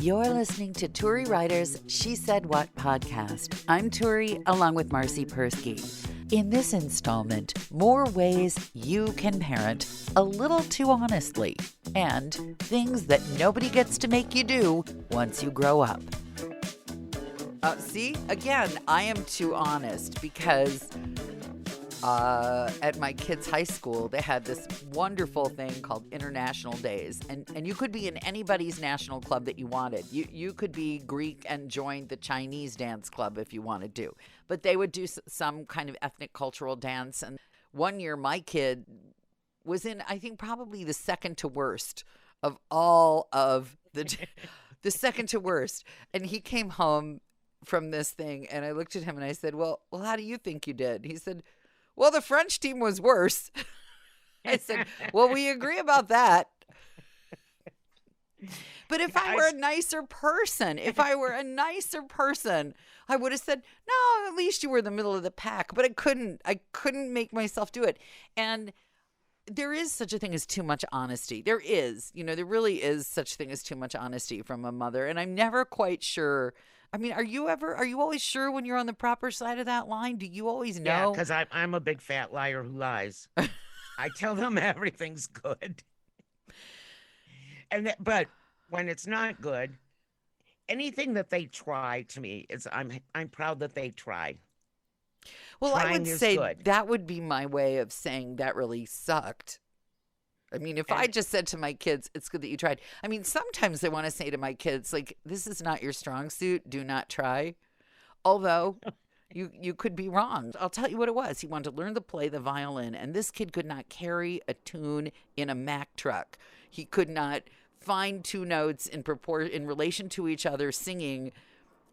You're listening to Turi Ryder's She Said What podcast. I'm Turi, along with Marci Persky. In this installment, more ways you can parent a little too honestly, and things that nobody gets to make you do once you grow up. See, again, I am too honest because at my kids' high school, they had this wonderful thing called International Days. And you could be in anybody's national club that you wanted. You could be Greek and join the Chinese dance club if you wanted to. But they would do some kind of ethnic cultural dance. And one year, my kid was in, I think, probably the second to worst of all of the second to worst. And he came home from this thing, and I looked at him and I said, well, how do you think you did? He said, well, the French team was worse. I said, well, we agree about that. But if I were a nicer person, I would have said, no, at least you were in the middle of the pack. But I couldn't make myself do it. And there is such a thing as too much honesty. There really is such a thing as too much honesty from a mother. And I'm never quite sure. I mean, are you always sure when you're on the proper side of that line? Do you always know? Yeah, because I'm a big fat liar who lies. I tell them everything's good. But when it's not good, anything that they try to me I'm proud that they try. Well, Trying I would is say good. that would be my way of saying that really sucked. I mean, if I just said to my kids, it's good that you tried. I mean, sometimes I want to say to my kids, like, this is not your strong suit. Do not try. Although you could be wrong. I'll tell you what it was. He wanted to learn to play the violin, and this kid could not carry a tune in a Mack truck. He could not find two notes in relation to each other singing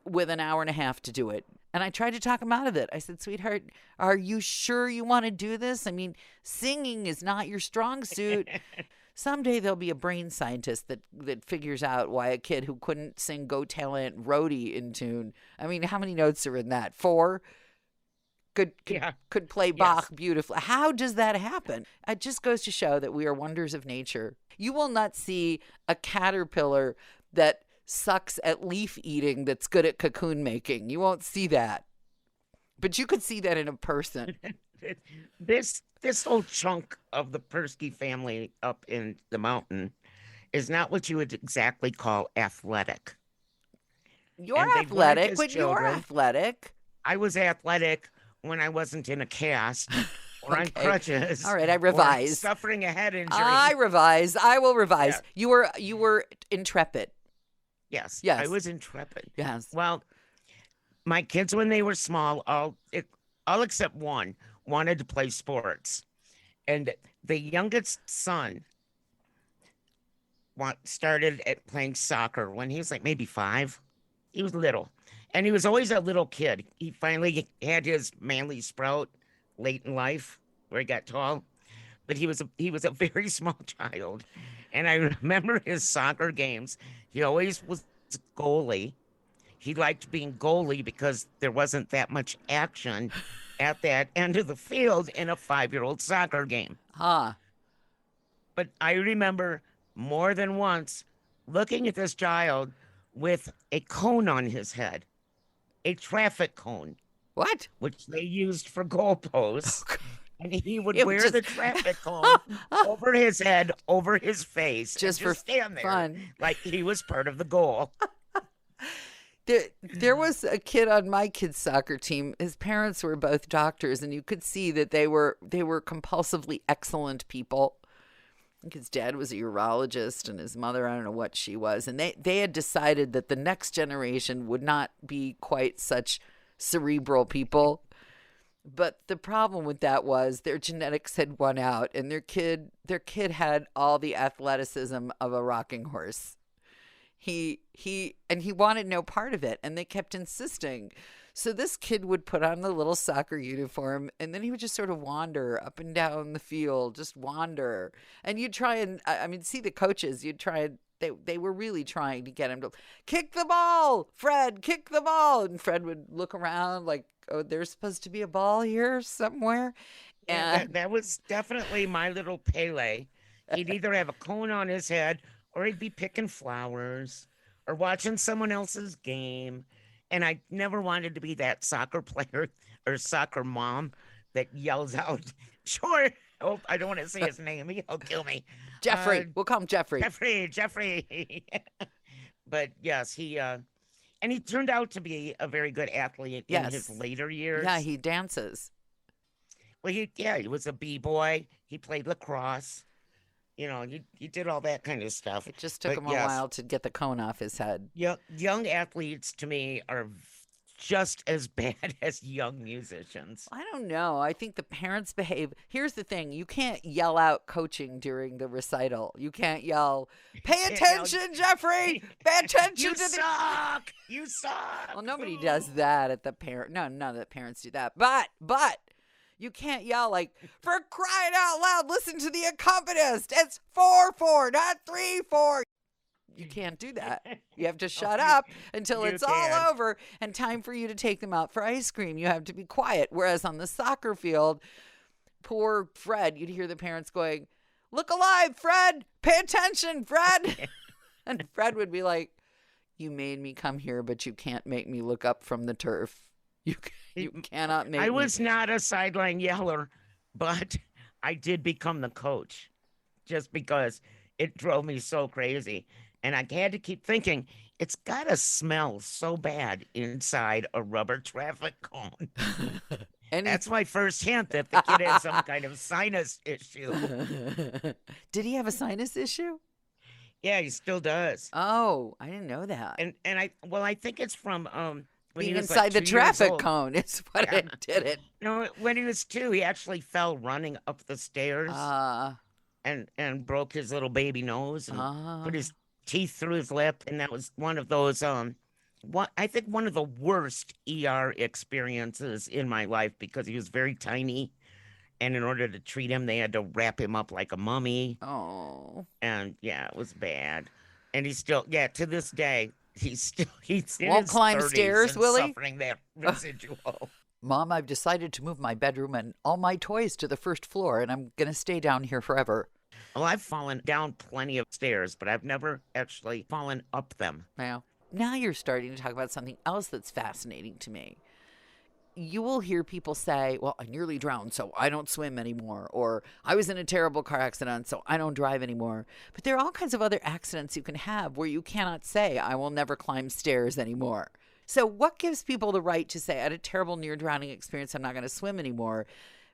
with an hour and a half to do it. And I tried to talk him out of it. I said, sweetheart, are you sure you want to do this? I mean, singing is not your strong suit. Someday there'll be a brain scientist that figures out why a kid who couldn't sing Go Talent Roadie in tune. I mean, how many notes are in that? 4? Could play Bach beautifully. How does that happen? It just goes to show that we are wonders of nature. You will not see a caterpillar that sucks at leaf eating that's good at cocoon making. You won't see that. But you could see that in a person. This whole chunk of the Persky family up in the mountain is not what you would exactly call athletic. You're athletic, but you're athletic. I was athletic when I wasn't in a cast or on crutches. All right, I revise. Suffering a head injury. I revise. I will revise. Yeah. You were intrepid. Yes. Yes. I was intrepid. Yes. Well, my kids, when they were small, all except one, wanted to play sports. And the youngest son started at playing soccer when he was like maybe 5. He was little. And he was always a little kid. He finally had his manly sprout late in life where he got tall. But he was a very small child. And I remember his soccer games. He always was goalie. He liked being goalie because there wasn't that much action at that end of the field in a 5-year-old soccer game. Huh. But I remember more than once looking at this child with a cone on his head, a traffic cone. What? Which they used for goalposts. Oh, and he would wear the traffic cone over his head, over his face, just and for stand there fun, like he was part of the goal. There was a kid on my kid's soccer team. His parents were both doctors, and you could see that they were compulsively excellent people. I think his dad was a urologist, and his mother, I don't know what she was. And they had decided that the next generation would not be quite such cerebral people. But the problem with that was their genetics had won out, and their kid had all the athleticism of a rocking horse. He wanted no part of it, and they kept insisting. So this kid would put on the little soccer uniform, and then he would just sort of wander up and down the field, just wander. And you'd try and, see the coaches, they were really trying to get him to kick the ball, Fred, kick the ball. And Fred would look around like, oh, there's supposed to be a ball here somewhere. And that was definitely my little Pele. He'd either have a cone on his head or he'd be picking flowers or watching someone else's game. And I never wanted to be that soccer player or soccer mom that yells out, sure. Oh, I don't want to say his name. He'll kill me. Uh, Jeffrey. We'll call him Jeffrey. Jeffrey. But yes, and he turned out to be a very good athlete in his Yes. later Yeah, years. he dances. Well, he was a b-boy. He played lacrosse. He did all that kind of stuff. It just took But him a yes, while to get the cone off his head. young athletes to me are just as bad as young musicians. I don't know. I think the parents behave. Here's the thing: you can't yell out coaching during the recital. You can't yell, "Pay attention, Jeffrey! Pay attention You to the." suck! You suck! Well, nobody does that at the parent. No, none of the parents do that. But you can't yell like, "For crying out loud! Listen to the accompanist. It's 4-4, not 3-4." You can't do that. You have to shut up until it's all over and time for you to take them out for ice cream. You have to be quiet. Whereas on the soccer field, poor Fred, you'd hear the parents going, "Look alive, Fred! Pay attention, Fred!" And Fred would be like, "You made me come here, but you can't make me look up from the turf. You cannot make me." I was not a sideline yeller, but I did become the coach just because it drove me so crazy. And I had to keep thinking, it's got to smell so bad inside a rubber traffic cone. That's my first hint that the kid had some kind of sinus issue. Did he have a sinus issue? Yeah, he still does. Oh, I didn't know that. And I think it's from when being he was inside like the 2 years traffic old. cone is what Yeah. it did it. No, when he was 2, he actually fell running up the stairs Ah, and broke his little baby nose and put ah. his teeth through his lip, and that was one of those I think one of the worst ER experiences in my life because he was very tiny, and in order to treat him, they had to wrap him up like a mummy, Oh. and yeah, it was bad. And he's still, to this day, he's in Won't his climb 30s stairs, and will he? suffering that residual. Mom, I've decided to move my bedroom and all my toys to the first floor, and I'm going to stay down here forever. Well, I've fallen down plenty of stairs, but I've never actually fallen up them. Now you're starting to talk about something else that's fascinating to me. You will hear people say, "Well, I nearly drowned, so I don't swim anymore," or "I was in a terrible car accident, so I don't drive anymore." But there are all kinds of other accidents you can have where you cannot say, "I will never climb stairs anymore." So what gives people the right to say, "I had a terrible near drowning experience, I'm not going to swim anymore,"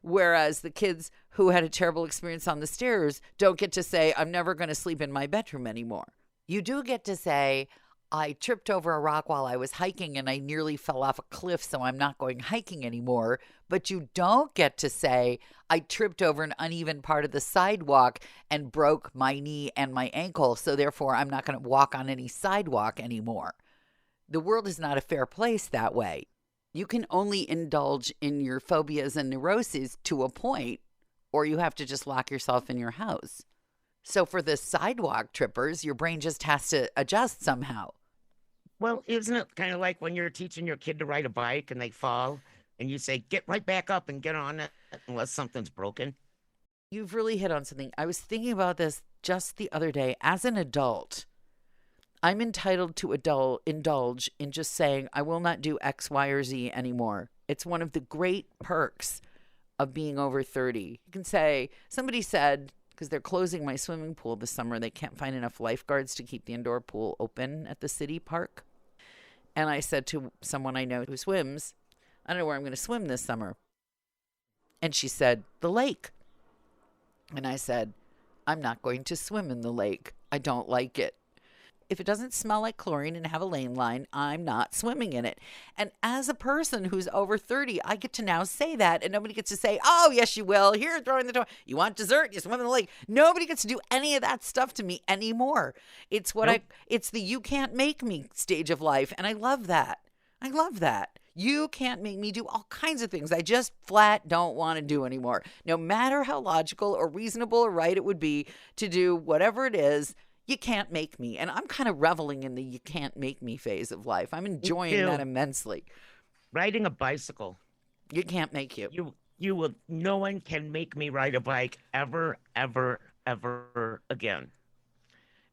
whereas the kids who had a terrible experience on the stairs don't get to say, "I'm never going to sleep in my bedroom anymore"? You do get to say, "I tripped over a rock while I was hiking and I nearly fell off a cliff, so I'm not going hiking anymore." But you don't get to say, "I tripped over an uneven part of the sidewalk and broke my knee and my ankle, so therefore I'm not going to walk on any sidewalk anymore." The world is not a fair place that way. You can only indulge in your phobias and neuroses to a point, or you have to just lock yourself in your house. So for the sidewalk trippers, your brain just has to adjust somehow. Well, isn't it kind of like when you're teaching your kid to ride a bike and they fall and you say, get right back up and get on it unless something's broken? You've really hit on something. I was thinking about this just the other day. As an adult, I'm entitled to indulge in just saying, "I will not do X, Y, or Z anymore." It's one of the great perks of being over 30. You can say, somebody said, because they're closing my swimming pool this summer, they can't find enough lifeguards to keep the indoor pool open at the city park. And I said to someone I know who swims, "I don't know where I'm going to swim this summer." And she said, "The lake." And I said, "I'm not going to swim in the lake. I don't like it. If it doesn't smell like chlorine and have a lane line, I'm not swimming in it." And as a person who's over 30, I get to now say that, and nobody gets to say, "Oh, yes, you will. Here, throw in the toy. You want dessert? You swim in the lake." Nobody gets to do any of that stuff to me anymore. It's it's the "you can't make me" stage of life. And I love that. I love that. You can't make me do all kinds of things I just flat don't want to do anymore. No matter how logical or reasonable or right it would be to do whatever it is, you can't make me. And I'm kind of reveling in the "you can't make me" phase of life. I'm enjoying that immensely. Riding a bicycle. You can't make you. No one can make me ride a bike ever, ever, ever again.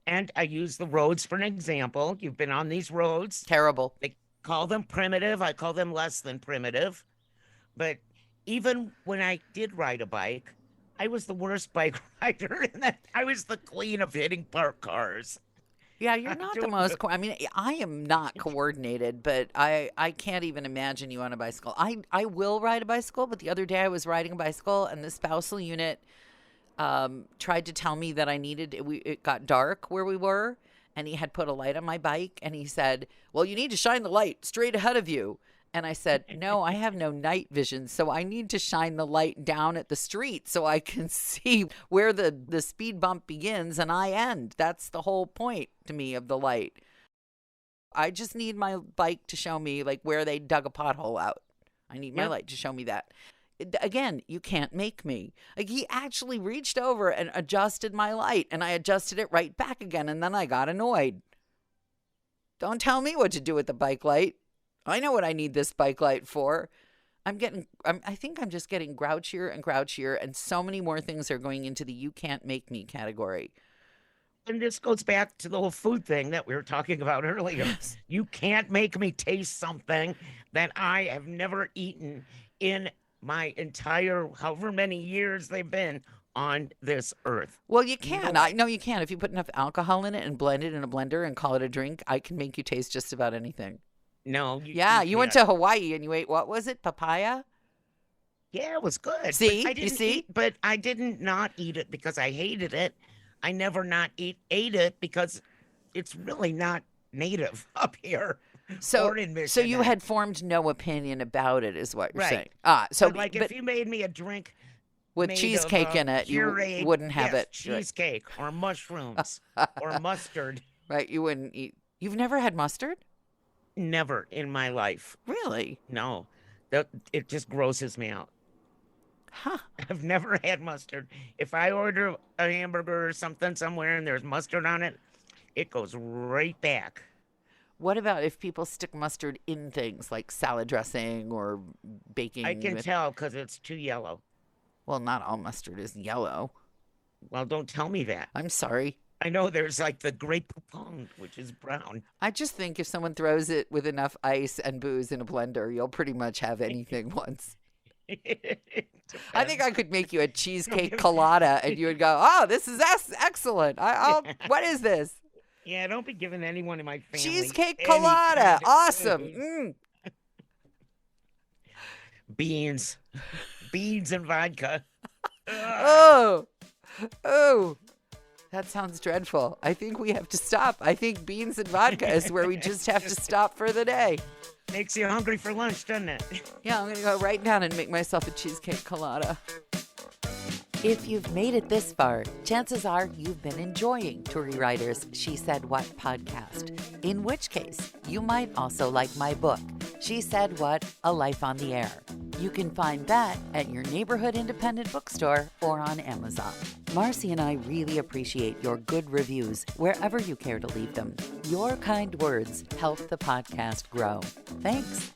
And I use the roads for an example. You've been on these roads. Terrible. They call them primitive. I call them less than primitive. But even when I did ride a bike, I was the worst bike rider. And I was the queen of hitting parked cars. Yeah, you're I not the don't most. know. I mean, I am not coordinated, but I can't even imagine you on a bicycle. I will ride a bicycle, but the other day I was riding a bicycle and the spousal unit tried to tell me that I needed. It got dark where we were, and he had put a light on my bike, and he said, "Well, you need to shine the light straight ahead of you." And I said, "No, I have no night vision, so I need to shine the light down at the street so I can see where the speed bump begins and I end. That's the whole point to me of the light. I just need my bike to show me like where they dug a pothole out. I need my Yep. light to show me that." Again, you can't make me. Like, he actually reached over and adjusted my light, and I adjusted it right back again, and then I got annoyed. Don't tell me what to do with the bike light. I know what I need this bike light for. I think I'm just getting grouchier and grouchier, and so many more things are going into the "you can't make me" category. And this goes back to the whole food thing that we were talking about earlier. Yes. You can't make me taste something that I have never eaten in my entire however many years they've been on this earth. Well, you No can. way. No, you can. If you put enough alcohol in it and blend it in a blender and call it a drink, I can make you taste just about anything. No, Yeah, you went can't. to Hawaii and you ate, what was it? Papaya? Yeah, it was good. But See? I You didn't see? eat, but I didn't not eat it because I hated it. I never not ate it because it's really not native up here So, or in so you Michigan. had formed no opinion about it, is what you're Right. saying. So But like but if you made me a drink with made of cheesecake in it, you pureed, wouldn't have yes, it. Right. cheesecake or mushrooms or mustard. Right, you wouldn't eat. You've never had mustard? Never in my life. Really? No, it just grosses me out. Huh. I've never had mustard. If I order a hamburger or something somewhere and there's mustard on it, it goes right back. What about if people stick mustard in things like salad dressing or baking I can with, tell because it's too yellow. well, not all mustard is yellow. Well, don't tell me that. I'm sorry. I know there's like the Great Poupon, which is brown. I just think if someone throws it with enough ice and booze in a blender, you'll pretty much have anything once. I think I could make you a cheesecake colada and you would go, "Oh, this is excellent. What is this? Yeah, don't be giving anyone in my family Cheesecake any colada. kind of Awesome. food. Beans and vodka. Ugh. Oh, that sounds dreadful. I think we have to stop. I think beans and vodka is where we just have to stop for the day. Makes you hungry for lunch, doesn't it? Yeah, I'm going to go right down and make myself a cheesecake colada. If you've made it this far, chances are you've been enjoying Turi Ryder's She Said What podcast, in which case you might also like my book, She Said What, A Life on the Air. You can find that at your neighborhood independent bookstore or on Amazon. Marci and I really appreciate your good reviews wherever you care to leave them. Your kind words help the podcast grow. Thanks.